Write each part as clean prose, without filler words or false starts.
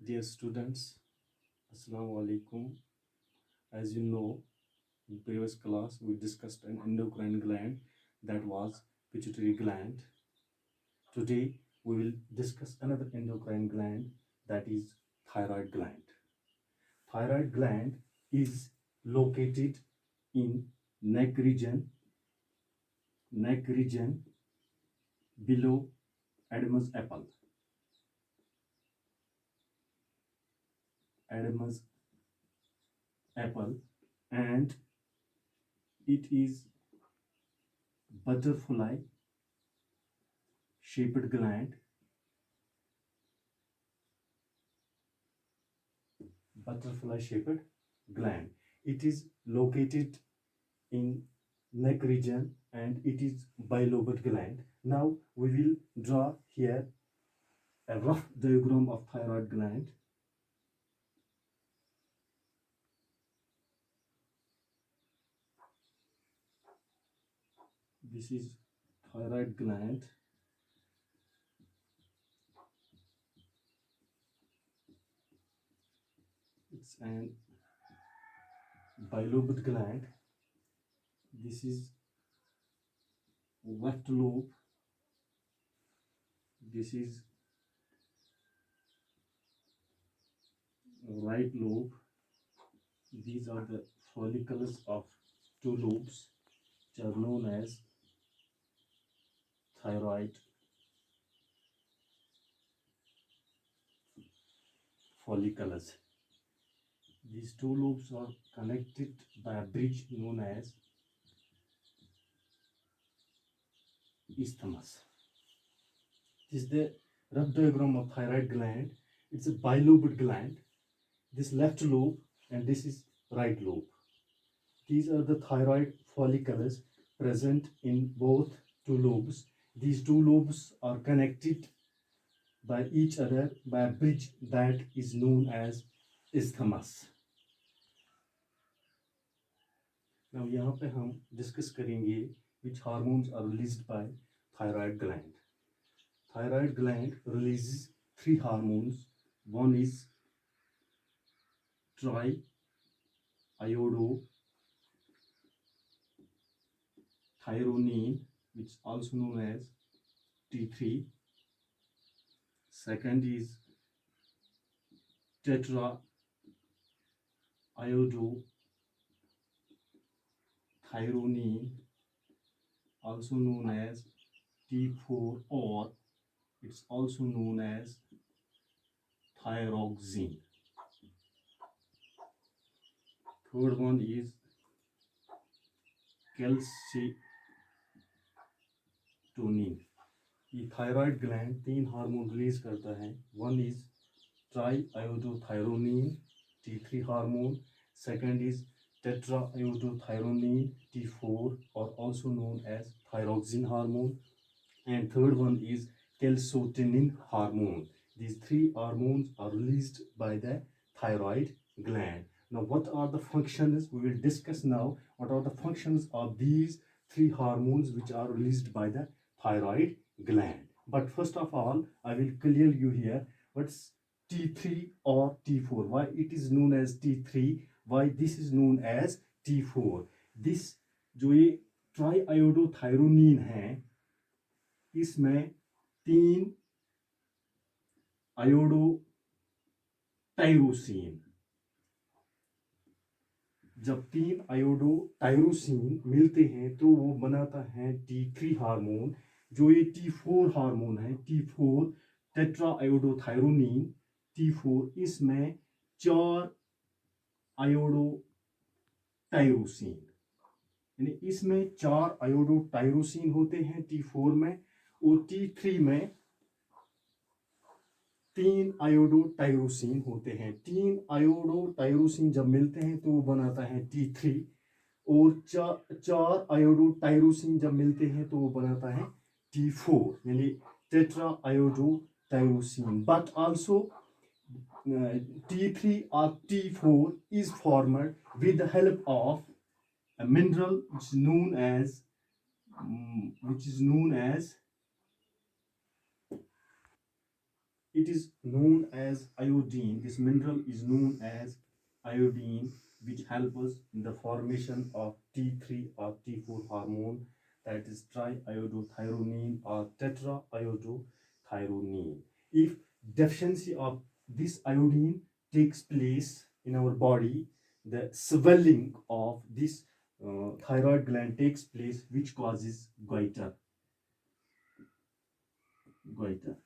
Dear students, Assalamu alaikum. As you know, in previous class we discussed an endocrine gland that was pituitary gland. Today we will discuss another endocrine gland that is thyroid gland. Thyroid gland is located in neck region below Adam's apple. Adam's apple, and it is butterfly shaped gland. Butterfly shaped gland. It is located in neck region and it is bilobed gland. Now we will draw here a rough diagram of thyroid gland. This is thyroid gland. It's an bilobed gland. This is left lobe. This is right lobe. These are the follicles of two lobes which are known as thyroid follicles. These two lobes are connected by a bridge known as isthmus. This is the rough diagram of thyroid gland. It's a bilobed gland. This left lobe and this is right lobe. These are the thyroid follicles present in both two lobes. These two lobes are connected by each other by a bridge that is known as isthmus. Now यहाँ पे हम discuss करेंगे which hormones are released by thyroid gland. Thyroid gland releases three hormones. One is triiodothyronine, which is also known as T3. Second is tetraiodothyronine, also known as T4, or it's also known as thyroxine. Third one is calcitonin. ये thyroid gland तीन hormone release करता है. One is triiodothyronine T3 hormone. Second is tetraiodothyronine T4, or also known as thyroxine hormone. And third one is calcitonin hormone. These three hormones are released by the thyroid gland. Now, what are the functions? We will discuss now what are the functions of these three hormones which are released by the thyroid gland. But first of all, I will clear you here what's T3 or T4. Why it is known as T3? Why this is known as T4? This जो ये ट्राइआयोडोथायरोनिन है, इसमें तीन आयोडोटायरोसिन, जब तीन आयोडोटायरोसिन मिलते हैं तो वो बनाता है T3 हार्मोन. जो ये T4 हार्मोन है, T4 टेट्राआयोडोथायरोनिन T4, इसमें चार आयोडोटायरोसिन, यानी इसमें चार आयोडोटायरोसिन होते हैं T4 में, और T3 में तीन आयोडोटायरोसिन होते हैं. तीन आयोडोटायरोसिन जब मिलते हैं तो वो बनाता है T3, और चार आयोडोटायरोसिन जब मिलते हैं तो वो बनाता है T4, यानी tetraiodothyrosin. But also T3 or T4 is formed with the help of a mineral which is known as it is known as iodine. This mineral is known as iodine, which helps us in the formation of T3 or T4 hormone, that is triiodothyronine or tetraiodothyronine. If deficiency of this iodine takes place in our body, the swelling of this thyroid gland takes place, which causes goiter. Goiter.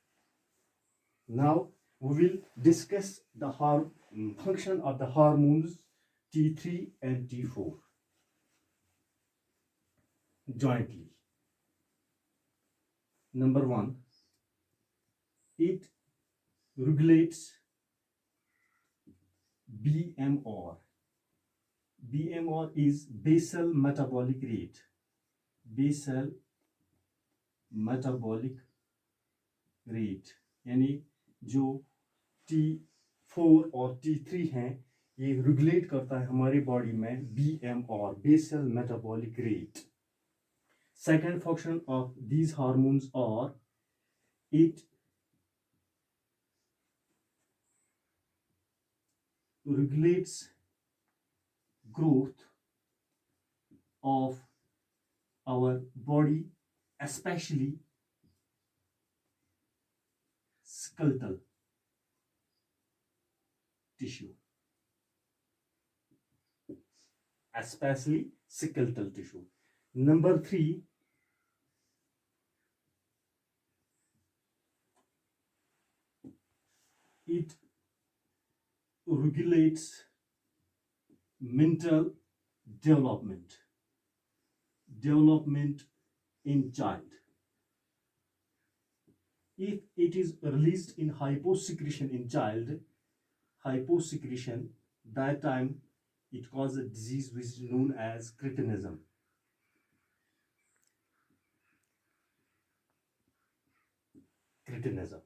Now we will discuss the function of the hormones T3 and T4 jointly. Number one, it regulates BMR. BMR is basal metabolic rate. Basal metabolic rate यानी जो T4 और T3 हैं, ये regulate करता है हमारी body में BMR, basal metabolic rate. Second function of these hormones are it regulates growth of our body, especially skeletal tissue. Especially skeletal tissue. Number three, it regulates mental development in child. If it is released in hyposecretion in child, hyposecretion, that time it causes a disease which is known as cretinism. Cretinism.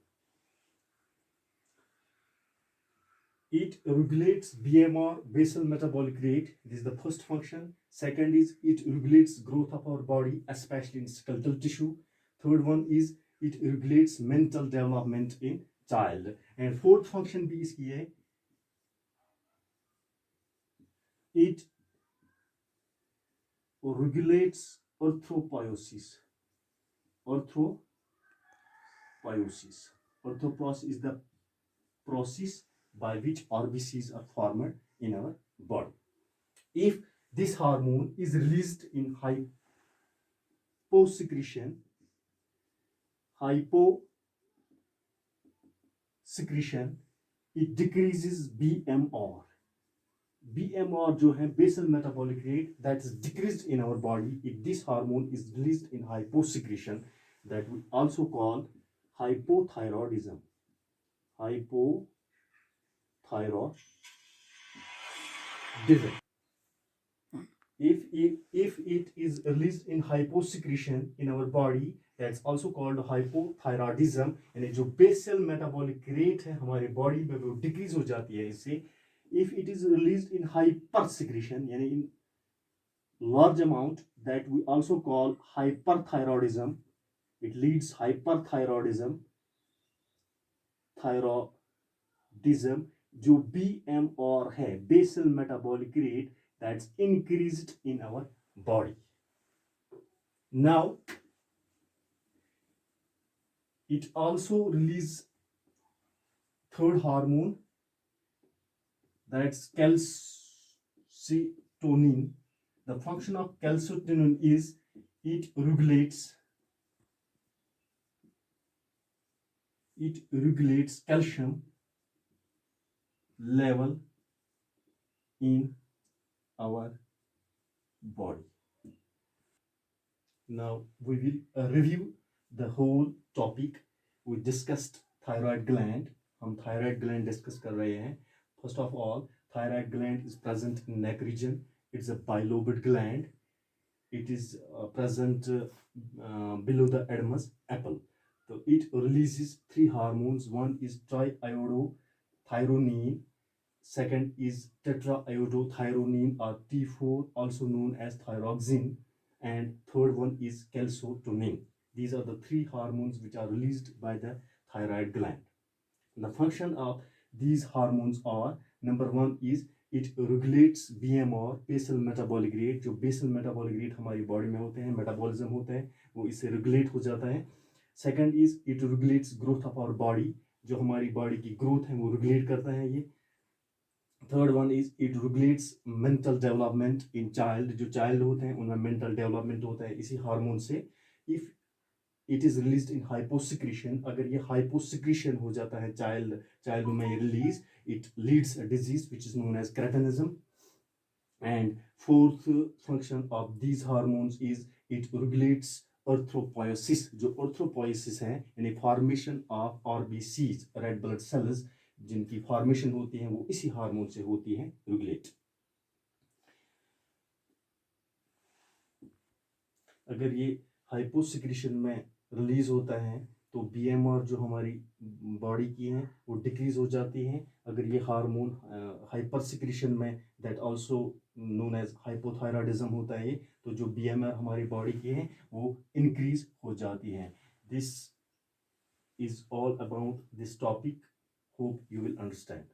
It regulates BMR, basal metabolic rate. This is the first function. Second is it regulates growth of our body, especially in skeletal tissue. Third one is it regulates mental development in child. And fourth function भी इसकी है, it regulates erythropoiesis. Erythropoiesis. Erythropoiesis is the process by which RBCs are formed in our body. If this hormone is released in hyposecretion, it decreases BMR. BMR जो है basal metabolic rate, that is decreased in our body if this hormone is released in hyposecretion, that we also call hypothyroidism. Hypothyroidism. If it is released in hyposecretion in our body, that's also called hypothyroidism. यानी जो basal metabolic rate है हमारे body में वो decrease हो जाती है इससे. If it is released in hypersecretion, यानी in large amount, that we also call hyperthyroidism. It leads hyperthyroidism. Thyroidism, जो BMR है, basal metabolic rate, that's increased in our body. Now, it also releases third hormone, that's calcitonin. The function of calcitonin is it regulates calcium level in our body. Now we will review the whole topic. We discussed thyroid gland. हम thyroid gland discuss कर रहे हैं. First of all, thyroid gland is present in neck region. It's a bilobed gland. It is present below the edemus apple. So it releases three hormones. One is triiodothyronine. Second is tetraiodothyronine or T4, also known as thyroxine. And third one is calcitonin. These are the three hormones which are released by the thyroid gland. The function of these hormones are, number one is it regulates BMR, basal metabolic rate. जो basal metabolic rate हमारी body में होते हैं, metabolism होता है, वो इससे regulate हो जाता है. Second is it regulates growth of our body. जो हमारी बॉडी की ग्रोथ है वो रेगुलेट करता है ये. Third one is it regulates mental development in child. जो चाइल्ड होते हैं उनमें मेंटल डेवलपमेंट होता है इसी हार्मोन से. If it is release in hyposecretion, अगर ये हाइपोसिक्रीशन हो जाता है चाइल्ड में release, it leads a disease which is known as cretinism. And fourth function of these hormones is it regulates erythropoiesis. जो अर्थ्रोपोइसिस है यानी formation of RBCs, red blood cells, जिनकी फॉर्मेशन होती है वो इसी हार्मोन से होती है रेगुलेट. अगर ये हाइपोसिक्रीशन में रिलीज होता है तो बीएमआर जो हमारी बॉडी की है वो डिक्रीज हो जाती है. अगर ये हार्मोन हाइपर सिक्रीशन में, that also known as hypothyroidism होता है, तो जो बीएमआर हमारी बॉडी की है वो इंक्रीज हो जाती है. This is all about this topic. Hope you will understand.